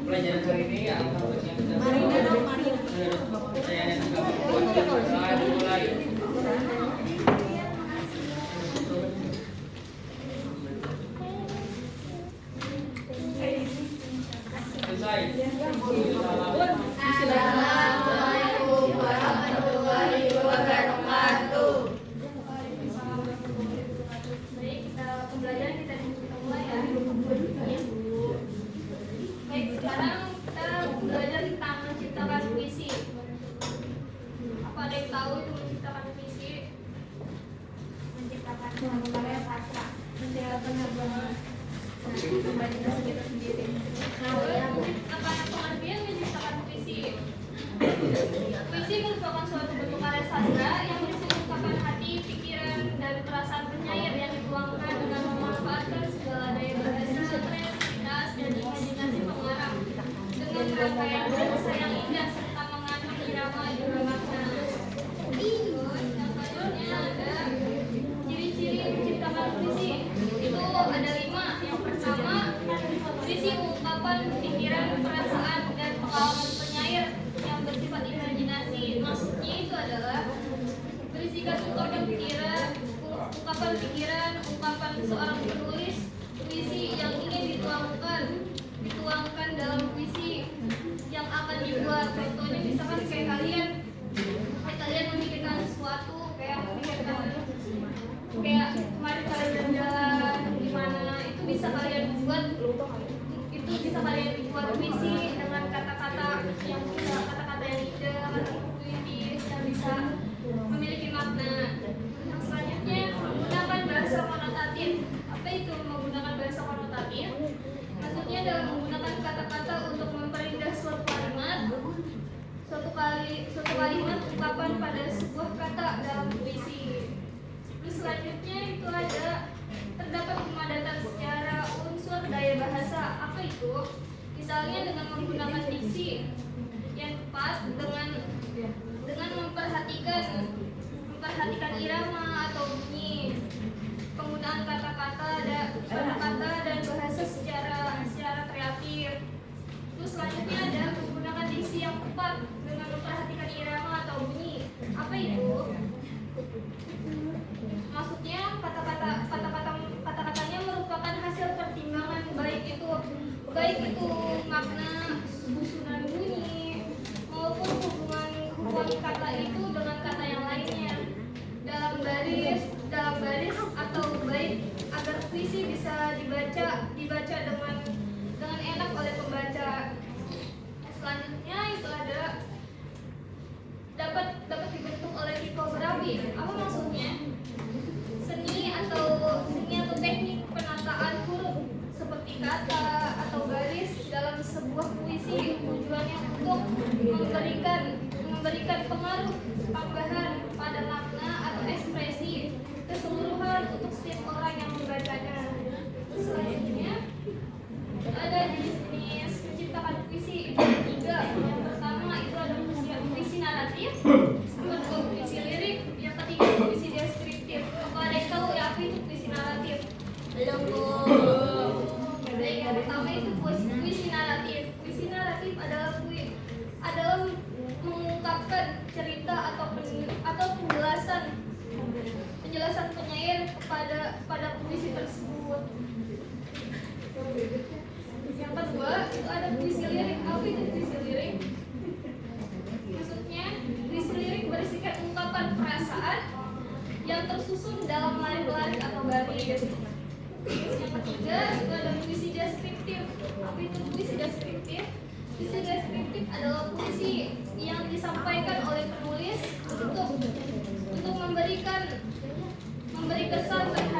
Pelajaran hari ini ya. Assalamualaikum warahmatullahi wabarakatuh. Baik, pembelajaran kita mulai ya. Baik, sekarang kita belajar tentang menciptakan puisi. Apa ada yang tahu itu menciptakan puisi? Menciptakan karya sastra, menciptakan imajinasi kita sendiri. Apa pengertian menciptakan puisi? Puisi merupakan suatu bentuk karya sastra yang berisi ungkapan hati, pikiran, dan perasaan penyair yang dituangkan dengan memanfaatkan segala daya bahasa, kreativitas, dan imajinasi pengarang dengan rangkaian bahasa yang indah serta mengandung irama juga makna. Terus yang selanjutnya ada ciri-ciri menciptakan puisi. Itu ada 5. Yang pertama, puisi ungkapan pikiran, perasaan, dan pengalaman penyair yang bersifat imajinasi. Maksudnya itu adalah berisikan ungkapan pikiran, ungkapan seorang penulis puisi yang ingin dituangkan dalam puisi yang akan dibuat. Contohnya misalkan kayak kalian memikirkan sesuatu, kayak kemarin kalian jalan gimana, itu bisa kalian buat puisi dengan kata-kata yang indah, kata puitis yang bisa memiliki makna. Yang selanjutnya, menggunakan bahasa konotatif. Apa itu menggunakan bahasa konotatif? Maksudnya adalah menggunakan kata-kata untuk memperindah suatu kalimat ungkapan pada sebuah kata dalam puisi. Terus selanjutnya itu ada terdapat pemadatan secara unsur daya bahasa. Apa itu? Misalnya dengan menggunakan diksi yang tepat, dengan memperhatikan irama atau bunyi, penggunaan kata-kata dan bahasa secara kreatif. Terus selanjutnya ada menggunakan diksi yang tepat dengan memperhatikan irama atau bunyi. Apa itu? Maksudnya kata-katanya merupakan hasil pertimbangan baik itu makna, susunan bunyi, maupun hubungan kata itu dengan kata yang lainnya dalam baris atau bait agar puisi bisa dibaca dengan enak oleh pembaca. Selanjutnya itu ada dapat dibentuk oleh tipografi. Apa maksudnya? Seni atau teknik penataan huruf seperti kata atau garis dalam sebuah puisi, tujuannya untuk memberikan pengaruh tambahan pada makna atau ekspresi keseluruhan untuk setiap orang yang membacanya. Selanjutnya ada jenis menciptakan puisi itu ada 3. Yang pertama itu ada puisi naratif, kedua puisi lirik, yang ketiga puisi deskriptif. Apa ada yang tahu ya apa itu puisi naratif? Belum, Bu. Baik, yang pertama itu puisi naratif. Puisi naratif adalah mengungkapkan cerita atau penjelasan penyair pada puisi tersebut. Yang kedua itu ada puisi lirik. Apa itu puisi lirik? Maksudnya puisi lirik berisikan ungkapan perasaan yang tersusun dalam larik-larik atau baris. Yang ketiga itu ada puisi deskriptif. Apa itu puisi deskriptif? Puisi deskriptif adalah puisi yang disampaikan oleh penulis untuk memberi kesan terhadap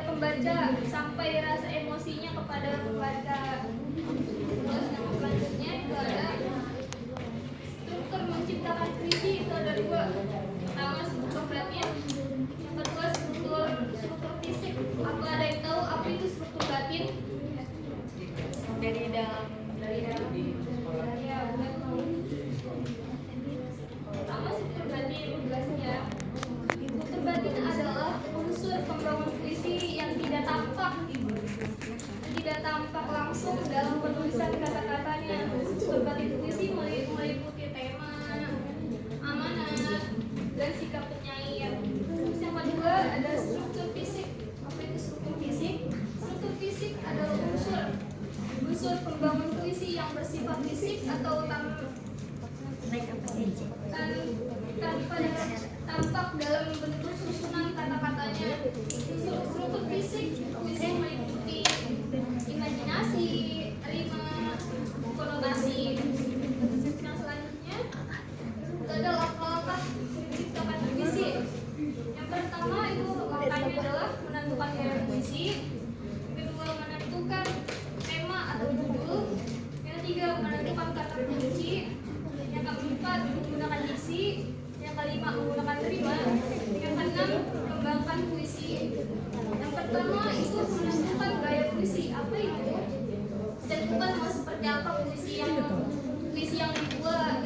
pembaca sampai rasa emosinya kepada pembaca. Terus yang selanjutnya itu ada struktur menciptakan puisi, itu ada dua. Pertama struktur batin, yang kedua struktur fisik. Apa ada yang tahu apa itu struktur batin? Dari dalam Ya, betul. Pertama struktur batin tugasnya. Struktur batin adalah unsur pembangun puisi yang tidak tampak langsung dalam penulisan kata-katanya. Struktur batin puisi meliputi tema, amanat, dan sikap penyair. Terus yang kedua ada struktur fisik. Apa itu struktur fisik? Struktur fisik adalah unsur pembangun puisi yang bersifat fisik atau tampak dalam bentuk susunan kata-katanya. Struktur fisik puisi meliputi imajinasi, rima, konotasi. Yang selanjutnya itu adalah langkah menciptakan puisi. Yang pertama itu langkahnya adalah menentukan gaya puisi. Yang kedua menentukan tema atau judul. Yang ketiga menentukan kata kunci. Yang keempat menggunakan diksi. Yang kelima menggunakan rima. Yang keenam mengembangkan puisi. Yang pertama itu menentukan gaya puisi. Apa itu? Tentukan mau seperti apa puisi yang dibuat.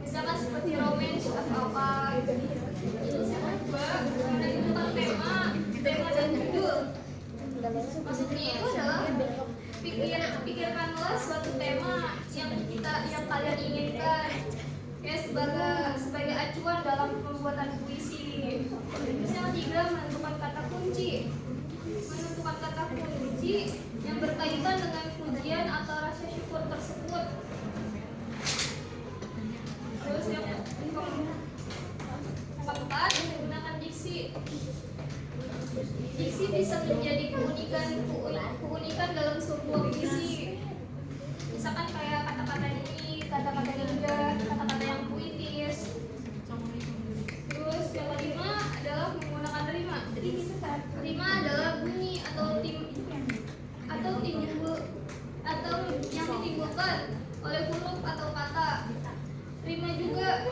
Misalkan seperti romance atau apa. Terus yang kedua menentukan tema dan judul. Maksudnya itu adalah pikirkanlah suatu tema yang kalian inginkan ya sebagai acuan dalam pembuatan puisi. Terus yang ketiga menentukan kata kunci. Menentukan kata kunci yang berkaitan dengan pujian atau rasa syukur tersebut. Terus yang keempat menggunakan diksi. Diksi bisa menjadi keunikan dalam sebuah puisi. Misalkan kayak kata-kata ini, kata-kata indah, kata-kata yang puitis. Terus yang kelima adalah menggunakan rima. Rima adalah bunyi atau yang ditimbulkan oleh huruf atau kata. Rima juga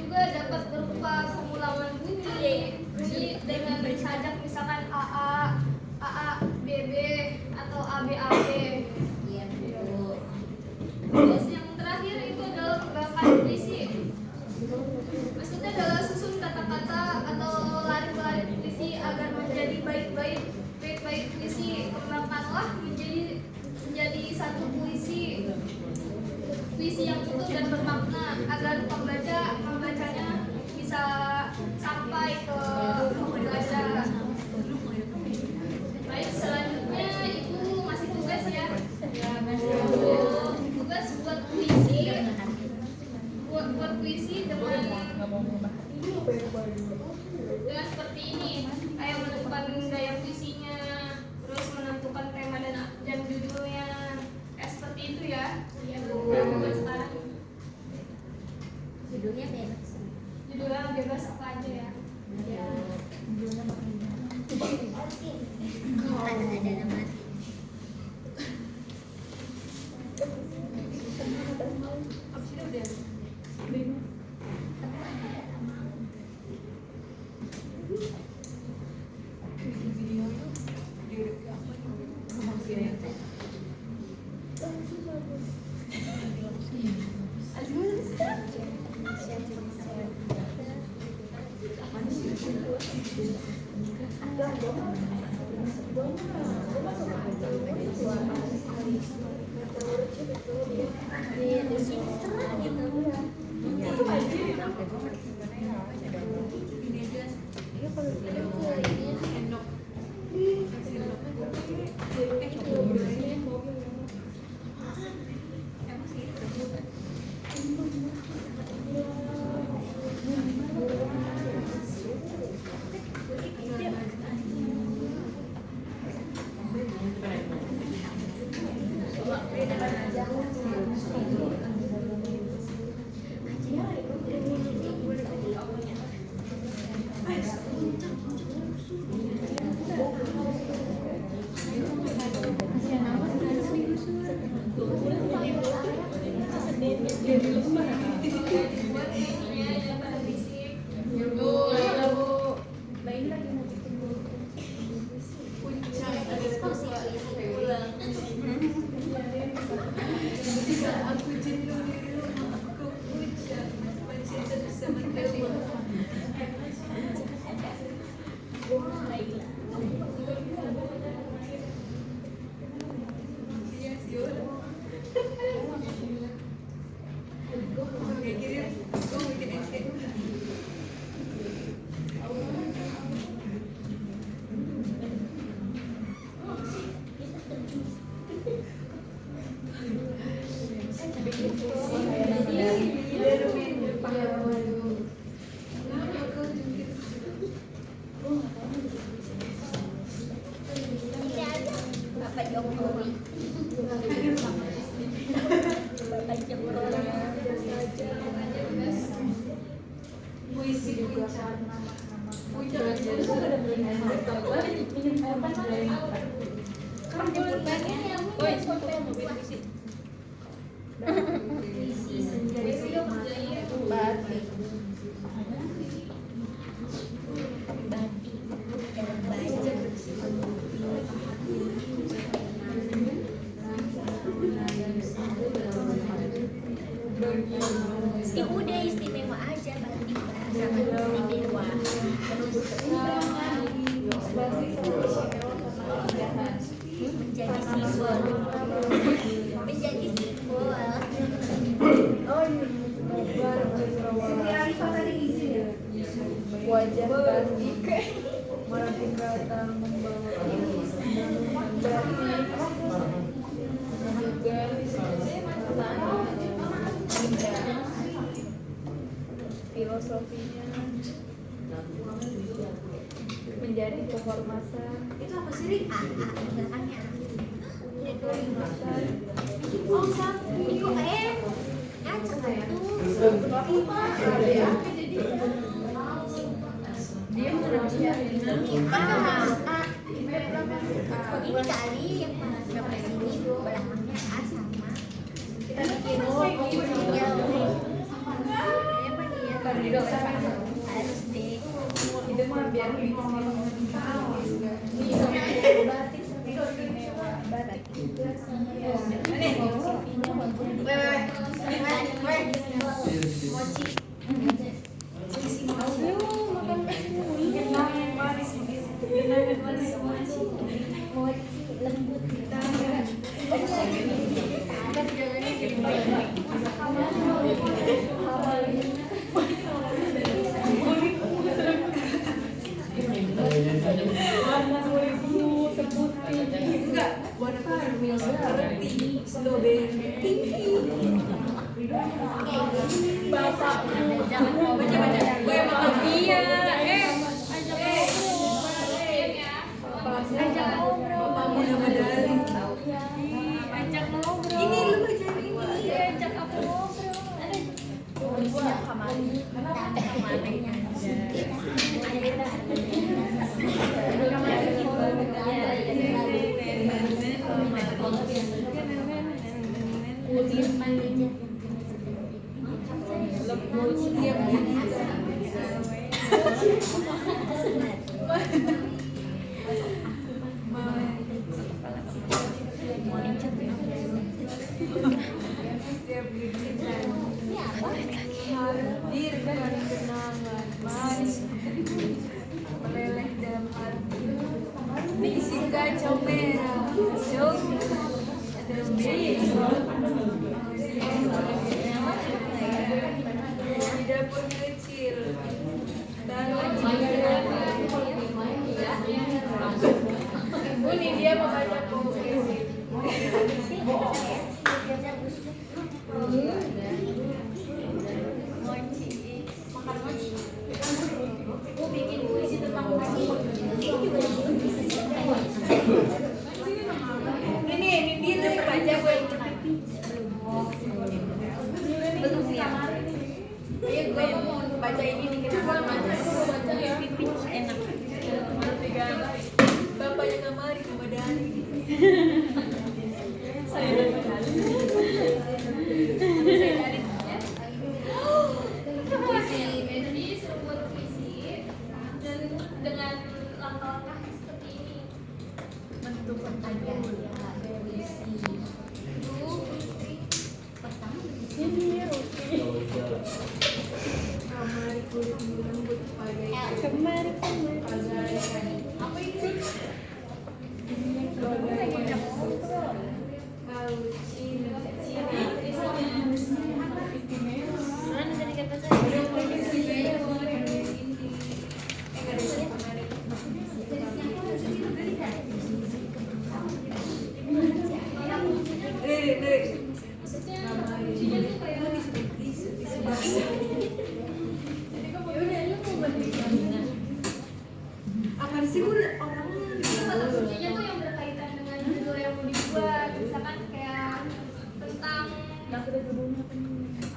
dapat berupa pengulangan bunyi dengan sajak misalkan AA, BB atau ABAB. Terus yang terakhir itu adalah mengembangkan puisi. Maksudnya adalah susun kata-kata atau larik-larik puisi agar menjadi bait-bait puisi. Kembangkanlah menjadi satu puisi yang utuh dan bermakna agar membacanya bisa sampai ke pembaca. Baik, selanjutnya itu masih tugas ya. Tugas buat puisi dengan seperti ini, kayak menentukan gaya puisinya, terus menentukan tema dan judulnya, kayak seperti itu ya. Sekarang judulnya bebas apa aja ya. Ini aja Bapak Jokowi. Bapak Jokowi. Puisi udah istimewa aja berarti sama istimewa. Terus menjadi simbol. Menjadi simbol. Wajah batik merapi kata membawa filosofinya menjadi kehormatan. Itu apa sih, Rik? Belakangnya. Oh, sapi. Itu ngacak tuh. Dia Indonesia Ini kali yang sampai sini belakangnya A sama. Kita bikin harus deh. itu mah biar batik juga sama ya. Warna kuliku seputih enggak warna karamel seperti strawberry bapak baca gue mau dia ajak ngobrol bapakmu nama dari Ajak ngobrol. ini lu baca ini Ajak aku ngobrol. Gua kamari. hadir dari kenangan manis meleleh dalam hati diisi kacau merah jauh ada di dapur kecil ini dia membaca puisi ini dia tuh baca gue belum siap iya gue mau baca ini nih kenapa baca ya enak bapaknya kamari kemadani saya Jadi suruh buat puisi dan dengan langkah-langkah seperti ini. Bentuk pertanyaan puisi. Itu pertama kamari kulit lembut bagai kemarin apa ini bagai kau Cina mana dari kata saya kata kuncinya tuh yang berkaitan dengan judul yang mau dibuat. Misalkan kayak tentang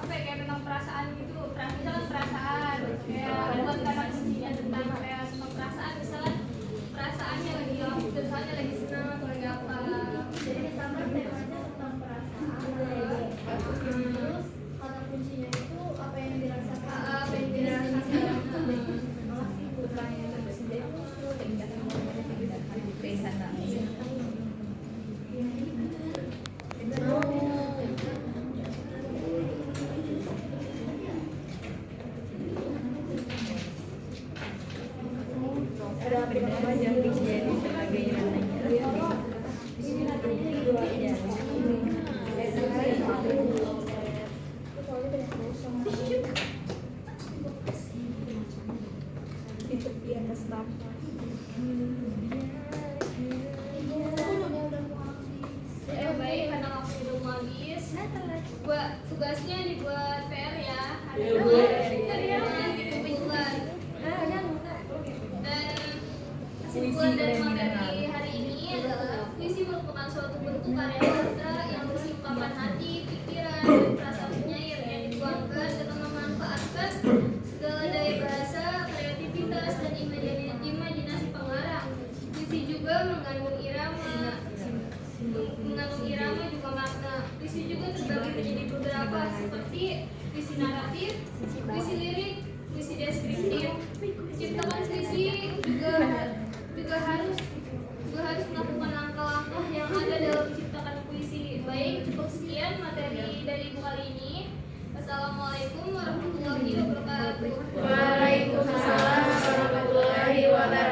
apa ya, kayak tentang perasaan gitu. Misalkan perasaan, kayak buat kata kuncinya tentang kayak tentang perasaan. Misalkan perasaannya lagi misalnya lagi senang atau lagi apa. Jadi misalkan temanya tentang perasaan, terus kata kuncinya itu apa yang dirasakan. Apa yang dirasakan. Ya baik, karena waktu udah mau habis. Buat tugasnya dibuat PR ya. Hari ini buat. Dan kesimpulan dari materi hari ini adalah puisi merupakan suatu bentuk karya sastra yang berisi ungkapan hati, pikiran, dan perasaan penyair yang dituangkan dengan memanfaatkan segala daya bahasa, kreativitas, dan imajinasi pengarang. Puisi juga mengandung irama juga makna. Puisi juga terbagi menjadi beberapa seperti puisi naratif, puisi lirik, puisi deskriptif. Ciptakan puisi juga harus melakukan langkah-langkah yang ada dalam menciptakan puisi. Baik, cukup sekian materi dari ibu kali ini. Wassalamualaikum warahmatullahi wabarakatuh. Waalaikumsalam warahmatullahi wabarakatuh.